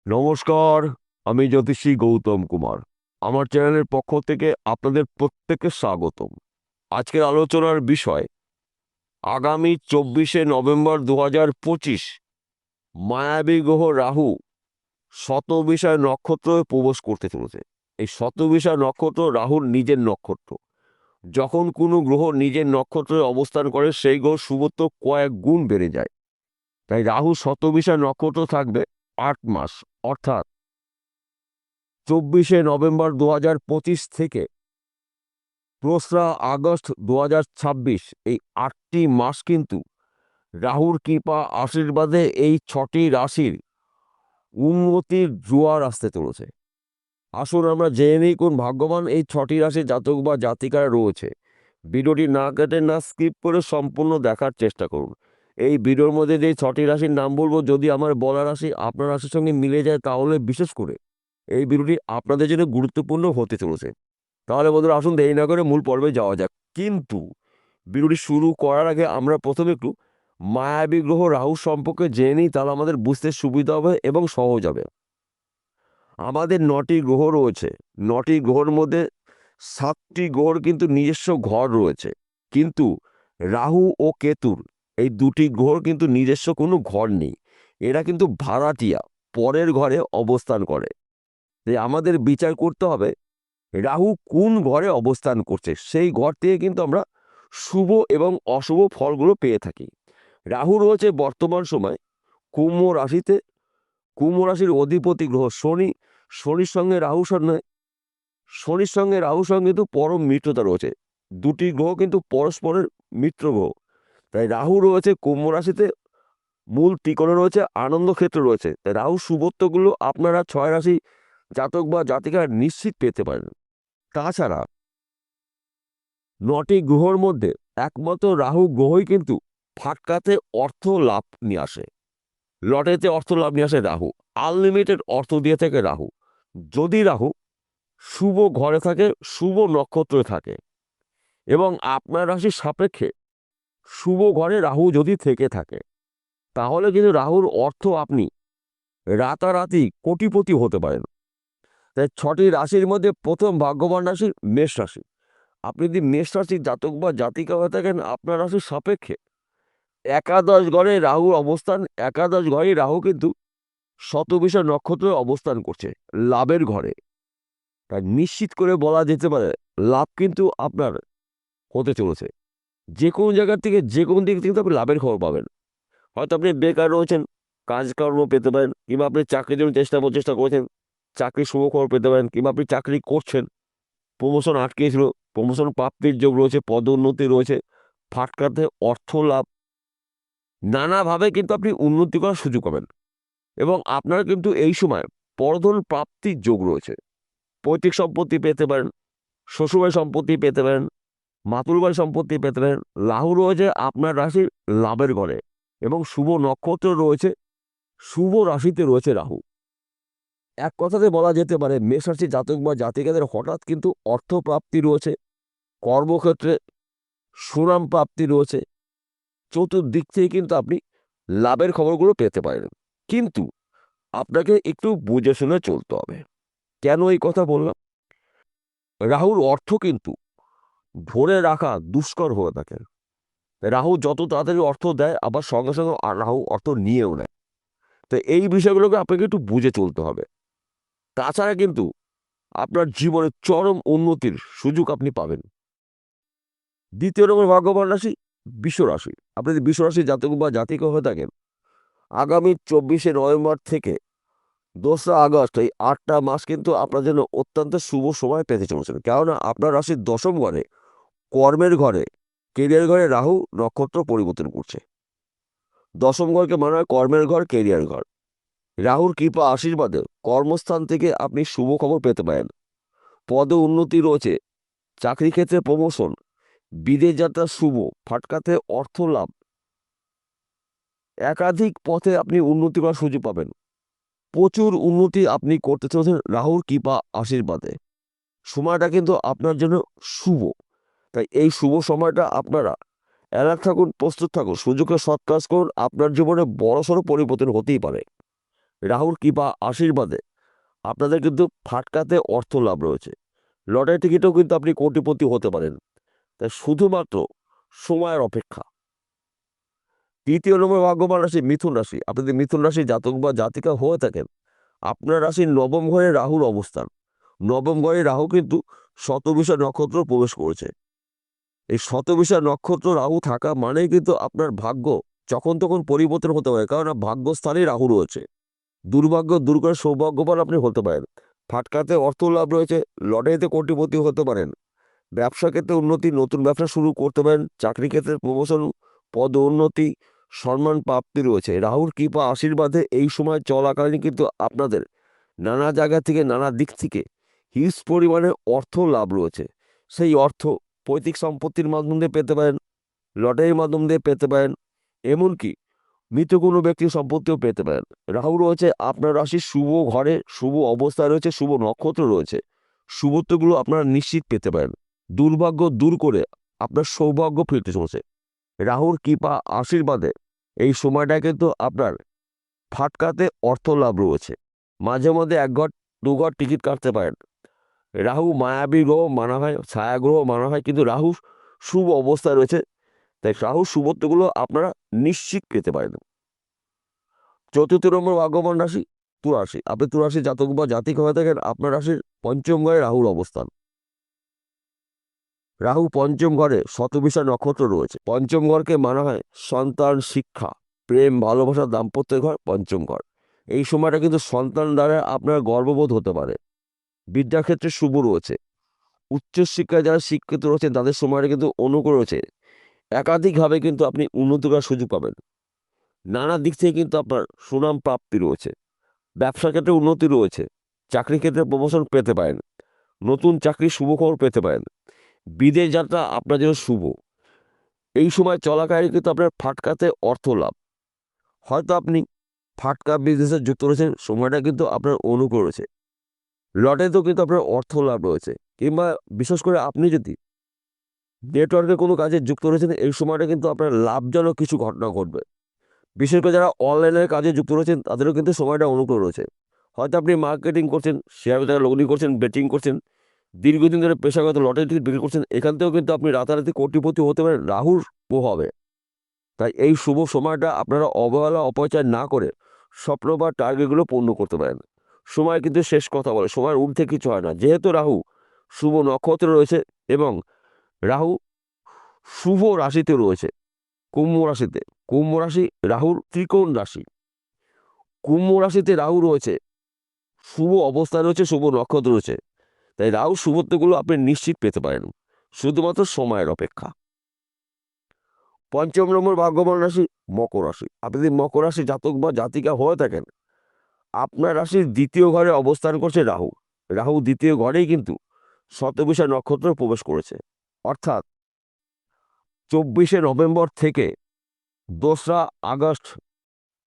নমস্কার। আমি জ্যোতিষী গৌতম কুমার। আমার চ্যানেলের পক্ষ থেকে আপনাদের প্রত্যেককে স্বাগতম। আজকের আলোচনার বিষয় আগামী 24শে নভেম্বর 2025 মায়াবী গ্রহ রাহু শতবিষা নক্ষত্রে প্রবেশ করতে চলেছে। এই শতবিষা নক্ষত্র রাহুর নিজের নক্ষত্র। যখন কোনো গ্রহ নিজের নক্ষত্রে অবস্থান করে সেই গ্রহ শুভত্ব কয়েক গুণ বেড়ে যায়। তাই রাহু শতবিষা নক্ষত্র থাকবে 8 মাস, অর্থাৎ 24শে নভেম্বর 2025 থেকে 2রা আগস্ট 2026, এই 8টি মাস কিন্তু রাহুর কৃপা আশীর্বাদে এই 6টি রাশির উন্নতির জোয়ার আসতে চলেছে। আসুন আমরা জেনে নিই কোন ভাগ্যবান এই 6টি রাশির জাতক বা জাতিকারা রয়েছে। ভিডিওটি না কেটে না স্কিপ করে সম্পূর্ণ দেখার চেষ্টা করুন। এই ভিডিওর মধ্যে যে 6টি রাশির নাম বলবো, যদি আমার বলা রাশি আপনার রাশির সঙ্গে মিলে যায় তাহলে বিশেষ করে এই ভিডিওটি আপনাদের জন্য গুরুত্বপূর্ণ হতে চলেছে। তাহলে বন্ধুরা, আসুন দেরি না করে মূল পর্বে যাওয়া যাক। কিন্তু ভিডিওটি শুরু করার আগে আমরা প্রথমে একটু মায়াবী গ্রহ রাহু সম্পর্কে জেনে নিই, তাহলে আমাদের বুঝতে সুবিধা হবে এবং সহজ হবে। আমাদের 9টি গ্রহ রয়েছে। 9টি গ্রহের মধ্যে 7টি গ্রহর কিন্তু নিজস্ব ঘর রয়েছে, কিন্তু রাহু ও কেতুর এই দুটি গ্রহর কিন্তু নিজস্ব কোনো ঘর নেই। এরা কিন্তু ভাড়াটিয়া, পরের ঘরে অবস্থান করে। তাই আমাদের বিচার করতে হবে রাহু কোন ঘরে অবস্থান করছে, সেই ঘর থেকে কিন্তু আমরা শুভ এবং অশুভ ফলগুলো পেয়ে থাকি। রাহু রয়েছে বর্তমান সময় কুম্ভ রাশিতে। কুম্ভ রাশির অধিপতি গ্রহ শনি। শনির সঙ্গে রাহু নয়, শনির সঙ্গে রাহুর সঙ্গে কিন্তু পরম মিত্রতা রয়েছে। দুটি গ্রহ কিন্তু পরস্পরের মিত্র গ্রহ। তাই রাহু রয়েছে কুম্ভ রাশিতে, মূল ত্রিকোণে রয়েছে, আনন্দ ক্ষেত্র রয়েছে। তাই রাহু শুভত্বগুলো আপনারা 6 রাশি জাতক বা জাতিকা নিশ্চিত পেতে পারেন। তাছাড়া 9টি গ্রহর মধ্যে একমাত্র রাহু গ্রহই কিন্তু ফাটকাতে অর্থ লাভ নিয়ে আসে। লটারিতে অর্থ লাভ নিয়ে আসে রাহু। আনলিমিটেড অর্থ দিয়ে থাকে রাহু, যদি রাহু শুভ ঘরে থাকে, শুভ নক্ষত্রে থাকে এবং আপনার রাশির সাপেক্ষে শুভ ঘরে রাহু যদি থেকে থাকে, তাহলে কিন্তু রাহুর অর্থ আপনি রাতারাতি কোটিপতি হতে পারেন। তাই 6টি রাশির মধ্যে প্রথম ভাগ্যবান রাশি মেষ রাশি। আপনি যদি মেষ রাশির জাতক বা জাতিকা হয়ে থাকেন, আপনার রাশির সাপেক্ষে একাদশ ঘরে রাহুর অবস্থান, একাদশ ঘরে রাহু কিন্তু শতবিষা নক্ষত্রে অবস্থান করছে, লাভের ঘরে। তাই নিশ্চিত করে বলা যেতে পারে লাভ কিন্তু আপনার হতে চলেছে। যে কোনো জায়গার থেকে, যে কোনো দিক থেকে আপনি লাভের খবর পাবেন। হয়তো আপনি বেকার রয়েছেন, কাজকর্ম পেতে পারেন, কিংবা আপনি চাকরির জন্য প্রচেষ্টা করেছেন, চাকরির শুভ খবর পেতে পারেন, কিংবা আপনি চাকরি করছেন, প্রমোশন আটকেছিল, প্রমোশন প্রাপ্তির যোগ রয়েছে, পদোন্নতি রয়েছে, ফাটকাতে অর্থ লাভ, নানাভাবে কিন্তু আপনি উন্নতি করার সুযোগ পাবেন। এবং আপনার কিন্তু এই সময় পরধন প্রাপ্তির যোগ রয়েছে। পৈতৃক সম্পত্তি পেতে পারেন, শ্বশুরবাড়ি সম্পত্তি পেতে পারেন, মাতুলবাড়ি সম্পত্তি পেতে পারেন। রাহু রয়েছে আপনার রাশির লাভের ঘরে এবং শুভ নক্ষত্র রয়েছে, শুভ রাশিতে রয়েছে রাহু। এক কথাতে বলা যেতে পারে মেষ রাশি জাতক বা জাতিকাদের হঠাৎ কিন্তু অর্থপ্রাপ্তি রয়েছে, কর্মক্ষেত্রে সুনাম প্রাপ্তি রয়েছে। চতুর্দিক থেকে কিন্তু আপনি লাভের খবরগুলো পেতে পারেন, কিন্তু আপনাকে একটু বুঝে শুনে চলতে হবে। কেন এই কথা বললাম? রাহুর অর্থ কিন্তু ধরে রাখা দুষ্কর হয়ে থাকে। রাহু যত তাড়াতাড়ি অর্থ দেয়, আবার সঙ্গে সঙ্গে রাহু অর্থ নিয়েও নেয়। তো এই বিষয়গুলোকে আপনাকে একটু বুঝে চলতে হবে। তাছাড়া কিন্তু আপনার জীবনে চরম উন্নতির সুযোগ আপনি পাবেন। দ্বিতীয় নম্বর ভাগ্যবান রাশি বৃষ রাশি। আপনি যদি বৃষ রাশি জাতক বা জাতিকা হয়ে থাকেন, আগামী 24শে নভেম্বর থেকে 2রা আগস্ট, এই 8টা মাস কিন্তু আপনার জন্য অত্যন্ত শুভ সময় পেতে চলেছেন। কেননা আপনার রাশির দশম ঘরে, কর্মের ঘরে, কেরিয়ার ঘরে রাহু নক্ষত্র পরিবর্তন করছে। দশম ঘরকে মনে হয় কর্মের ঘর, কেরিয়ার ঘর। রাহুর কৃপা আশীর্বাদে কর্মস্থান থেকে আপনি শুভ খবর পেতে পারেন। পদে উন্নতি রয়েছে, চাকরি ক্ষেত্রে প্রমোশন, বিদেশ যাত্রা শুভ, ফাটকাতে অর্থ লাভ, একাধিক পথে আপনি উন্নতি করার সুযোগ পাবেন। প্রচুর উন্নতি আপনি করতে চলেছেন রাহুর কৃপা আশীর্বাদে। সময়টা কিন্তু আপনার জন্য শুভ। তাই এই শুভ সময়টা আপনারা অ্যালার্ট থাকুন, প্রস্তুত থাকুন, সুযোগের সৎ কাজ করুন। আপনার জীবনে বড়সড় পরিবর্তন হতেই পারে। রাহুর কৃপা আশীর্বাদে আপনাদের কিন্তু ফাটকাতে অর্থ লাভ রয়েছে। লটারি টিকিটেও কিন্তু আপনি কোটিপতি হতে পারেন। তাই শুধুমাত্র সময়ের অপেক্ষা। তৃতীয় নম্বর ভাগ্যবান রাশি মিথুন রাশি। আপনি যদি মিথুন রাশি জাতক বা জাতিকা হয়ে থাকেন, আপনার রাশির নবম ঘরে রাহুর অবস্থান। নবম ঘরে রাহু কিন্তু শতবিশা নক্ষত্র প্রবেশ করেছে। এই শতবিশা নক্ষত্র রাহু থাকা মানেই কিন্তু আপনার ভাগ্য যখন তখন পরিবর্তন হতে পারে, কারণ ভাগ্যস্থানেই রাহু রয়েছে। দুর্ভাগ্য দূর করে সৌভাগ্যবান আপনি হতে পারেন। ফাটকাতে অর্থ লাভ রয়েছে, লটারিতে কোটিপতি হতে পারেন, ব্যবসা ক্ষেত্রে উন্নতি, নতুন ব্যবসা শুরু করতে পারেন, চাকরি ক্ষেত্রে প্রমোশন, পদ উন্নতি, সম্মান প্রাপ্তি রয়েছে। রাহুর কৃপা আশীর্বাদে এই সময় চলাকালীন কিন্তু আপনাদের নানা জায়গা থেকে নানা দিক থেকে হিউজ পরিমাণে অর্থ লাভ রয়েছে। সেই অর্থ পৈতৃক সম্পত্তির মাধ্যম দিয়ে পেতে পারেন, লটারির মাধ্যম দিয়ে পেতে পারেন, এমনকি মৃত কোনো ব্যক্তির সম্পত্তিও পেতে পারেন। রাহু রয়েছে আপনার রাশির শুভ ঘরে, শুভ অবস্থায় রয়েছে, শুভ নক্ষত্র রয়েছে। শুভত্বগুলো আপনারা নিশ্চিত পেতে পারেন। দুর্ভাগ্য দূর করে আপনার সৌভাগ্য ফিরতে চলেছে। রাহুর কৃপা আশীর্বাদে এই সময়টায় কিন্তু আপনার ফাটকাতে অর্থ লাভ রয়েছে। মাঝে মধ্যে এক ঘর দু ঘর টিকিট কাটতে পারেন। রাহু মায়াবী গ্রহ মানা হয়, ছায়া গ্রহ মানা হয়, কিন্তু রাহু শুভ অবস্থায় রয়েছে। তাই রাহুর শুভত্বগুলো আপনারা নিশ্চিত পেতে পারেন। চতুর্থ নম্বর ভাগ্যবান রাশি তুলারাশি। আপনি তুলারাশি জাতক বা জাতিক হয়ে থাকেন, আপনার রাশির পঞ্চম ঘরে রাহুর অবস্থান। রাহু পঞ্চম ঘরে শতবিশা নক্ষত্র রয়েছে। পঞ্চম ঘরকে মানা হয় সন্তান, শিক্ষা, প্রেম, ভালোবাসা, দাম্পত্যের ঘর পঞ্চম ঘর। এই সময়টা কিন্তু সন্তান দ্বারা আপনার গর্ববোধ হতে পারে। বিদ্যাক্ষেত্রে শুভ রয়েছে। উচ্চশিক্ষায় যারা শিক্ষিত রয়েছেন তাদের সময়টা কিন্তু অনুকূল রয়েছে। একাধিকভাবে কিন্তু আপনি উন্নতি করার সুযোগ পাবেন। নানা দিক থেকে কিন্তু আপনার সুনাম প্রাপ্তি রয়েছে। ব্যবসা ক্ষেত্রে উন্নতি রয়েছে। চাকরি ক্ষেত্রে প্রমোশন পেতে পারেন। নতুন চাকরির শুভখবর পেতে পারেন। বিদেশ যাত্রা আপনার জন্য শুভ। এই সময় চলাকালীন কিন্তু আপনার ফাটকাতে অর্থ লাভ। হয়তো আপনি ফাটকা বিজনেসে যুক্ত রয়েছেন, সময়টা কিন্তু আপনার অনুকূল রয়েছে। লটারিতেও কিন্তু আপনার অর্থ লাভ রয়েছে। কিংবা বিশেষ করে আপনি যদি নেটওয়ার্কে কোনো কাজে যুক্ত রয়েছেন, এই সময়টা কিন্তু আপনার লাভজনক কিছু ঘটনা ঘটবে। বিশেষ করে যারা অনলাইনের কাজে যুক্ত রয়েছেন তাদেরও কিন্তু সময়টা অনুকূল রয়েছে। হয়তো আপনি মার্কেটিং করছেন, শেয়ার বাজারে লগ্নি করছেন, বেটিং করছেন, দীর্ঘদিন ধরে পেশাগত লটারি টিকিট বিক্রি করছেন, এখান থেকেও কিন্তু আপনি রাতারাতি কোটিপতি হতে পারেন রাহুর প্রভাবে। তাই এই শুভ সময়টা আপনারা অবহেলা অপচয় না করে স্বপ্ন বা টার্গেটগুলো পূর্ণ করতে পারেন। সময় কিন্তু শেষ কথা বলে, সময়ের ঊর্ধ্বে কিছু হয় না। যেহেতু রাহু শুভ নক্ষত্র রয়েছে এবং রাহু শুভ রাশিতে রয়েছে, কুম্ভ রাশিতে। কুম্ভ রাশি রাহুর ত্রিকোণ রাশি। কুম্ভ রাশিতে রাহু রয়েছে, শুভ অবস্থায় রয়েছে, শুভ নক্ষত্র রয়েছে। তাই রাহু শুভত্বগুলো আপনি নিশ্চিত পেতে পারেন, শুধুমাত্র সময়ের অপেক্ষা। পঞ্চম নম্বর ভাগ্যবান রাশি মকর রাশি। আপনি যদি মকর রাশি জাতক বা জাতিকা হয়ে থাকেন, আপনার রাশির দ্বিতীয় ঘরে অবস্থান করছে রাহু। রাহু দ্বিতীয় ঘরেই কিন্তু শতবিশা নক্ষত্র প্রবেশ করেছে। অর্থাৎ 24শে নভেম্বর থেকে 2রা আগস্ট,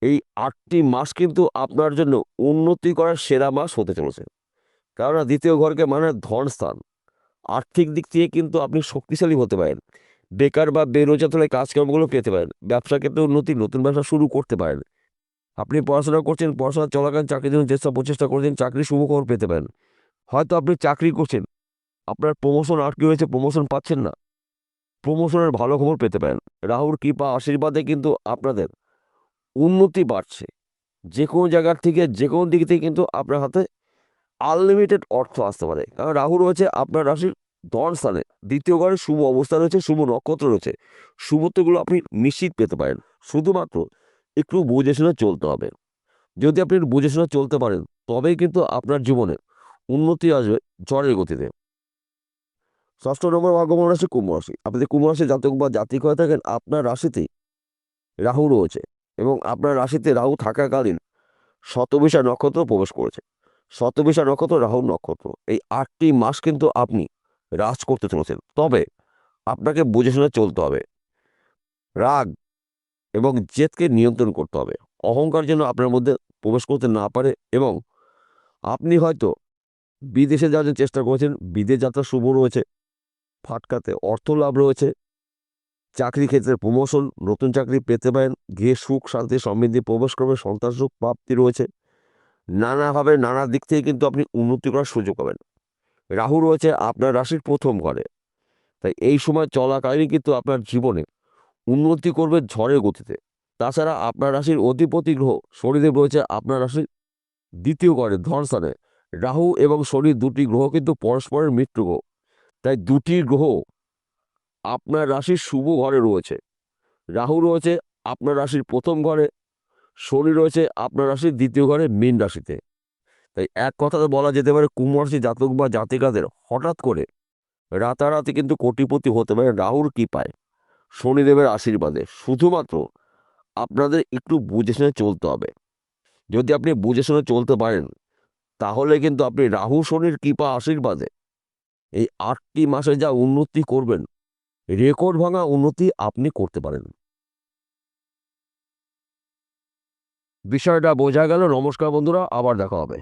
এই 8টি মাস কিন্তু আপনার জন্য উন্নতি করার সেরা মাস হতে চলেছে। কেননা দ্বিতীয় ঘরকে মানে ধন স্থান। আর্থিক দিক থেকে কিন্তু আপনি শক্তিশালী হতে পারেন। বেকার বা বেরোজগার হলে কাজকর্মগুলো পেতে পারেন। ব্যবসা ক্ষেত্রে উন্নতি, নতুন ব্যবসা শুরু করতে পারেন। আপনি পড়াশোনা করছেন, পড়াশোনা চলাকালীন চাকরির জন্য প্রচেষ্টা করছেন, চাকরি শুভখবর পেতে পারেন। হয়তো আপনি চাকরি করছেন, আপনার প্রমোশন আটকে রয়েছে, প্রমোশন পাচ্ছেন না, প্রমোশনের ভালো খবর পেতে পারেন। রাহুর কৃপা আশীর্বাদে কিন্তু আপনাদের উন্নতি বাড়ছে। যে কোনো জায়গার থেকে, যে কোনো দিক থেকে কিন্তু আপনার হাতে আনলিমিটেড অর্থ আসতে পারে। কারণ রাহু রয়েছে আপনার রাশির ধন স্থানে, দ্বিতীয় ঘরে শুভ অবস্থা রয়েছে, শুভ নক্ষত্র রয়েছে। শুভত্বগুলো আপনি নিশ্চিত পেতে পারেন। শুধুমাত্র একটু বুঝে শুনে চলতে হবে। যদি আপনি বুঝে শুনে চলতে পারেন, তবেই কিন্তু আপনার জীবনে উন্নতি আসবে ঝড়ের গতিতে। ষষ্ঠ নম্বর ভাগ্যবান রাশি কুম্ভ রাশি। আপনি যদি কুম্ভ রাশি জাতক বা জাতিক হয়ে থাকেন, আপনার রাশিতেই রাহু রয়েছে এবং আপনার রাশিতে রাহু থাকাকালীন শতবিশা নক্ষত্র প্রবেশ করেছে। শতবিশা নক্ষত্র রাহুর নক্ষত্র। এই 8টি মাস কিন্তু আপনি রাজ করতে চলেছেন। তবে আপনাকে বুঝে শুনে চলতে হবে। রাগ এবং জেদকে নিয়ন্ত্রণ করতে হবে। অহংকার যেন আপনার মধ্যে প্রবেশ করতে না পারে। এবং আপনি হয়তো বিদেশে যাওয়ার চেষ্টা করেছেন, বিদেশ যাত্রা শুভ রয়েছে, ফাটকাতে অর্থ লাভ রয়েছে, চাকরি ক্ষেত্রে প্রমোশন, নতুন চাকরি পেতে পারেন, গৃহে সুখ শান্তি সমৃদ্ধি প্রবেশ করবে, সন্তান সুখ প্রাপ্তি রয়েছে। নানাভাবে নানা দিক থেকে কিন্তু আপনি উন্নতি করার সুযোগ পাবেন। রাহু রয়েছে আপনার রাশির প্রথম ঘরে, তাই এই সময় চলাকালীন কিন্তু আপনার জীবনে উন্নতি করবে ঝড়ের গতিতে। তাছাড়া আপনার রাশির অধিপতি গ্রহ শনিদেব রয়েছে আপনার রাশির দ্বিতীয় ঘরে ধনস্থানে। রাহু এবং শনি দুটি গ্রহ কিন্তু পরস্পরের মিত্র গ্রহ, তাই দুটি গ্রহ আপনার রাশির শুভ ঘরে রয়েছে। রাহু রয়েছে আপনার রাশির প্রথম ঘরে, শনি রয়েছে আপনার রাশির দ্বিতীয় ঘরে মীন রাশিতে। তাই এক কথাতে বলা যেতে পারে কুম্ভ রাশি জাতক বা জাতিকাদের হঠাৎ করে রাতারাতি কিন্তু কোটিপতি হতে পারে রাহুর কৃপায়, শনিদেবের আশীর্বাদে। শুধুমাত্র আপনাদের একটু বুঝে শুনে চলতে হবে। যদি আপনি বুঝে শুনে চলতে পারেন, তাহলে কিন্তু আপনি রাহু শনির কৃপা আশীর্বাদে এই 8টি মাসে যা উন্নতি করবেন, রেকর্ড ভাঙা উন্নতি আপনি করতে পারেন। বিষয়টা বোঝা গেল। নমস্কার বন্ধুরা, আবার দেখা হবে।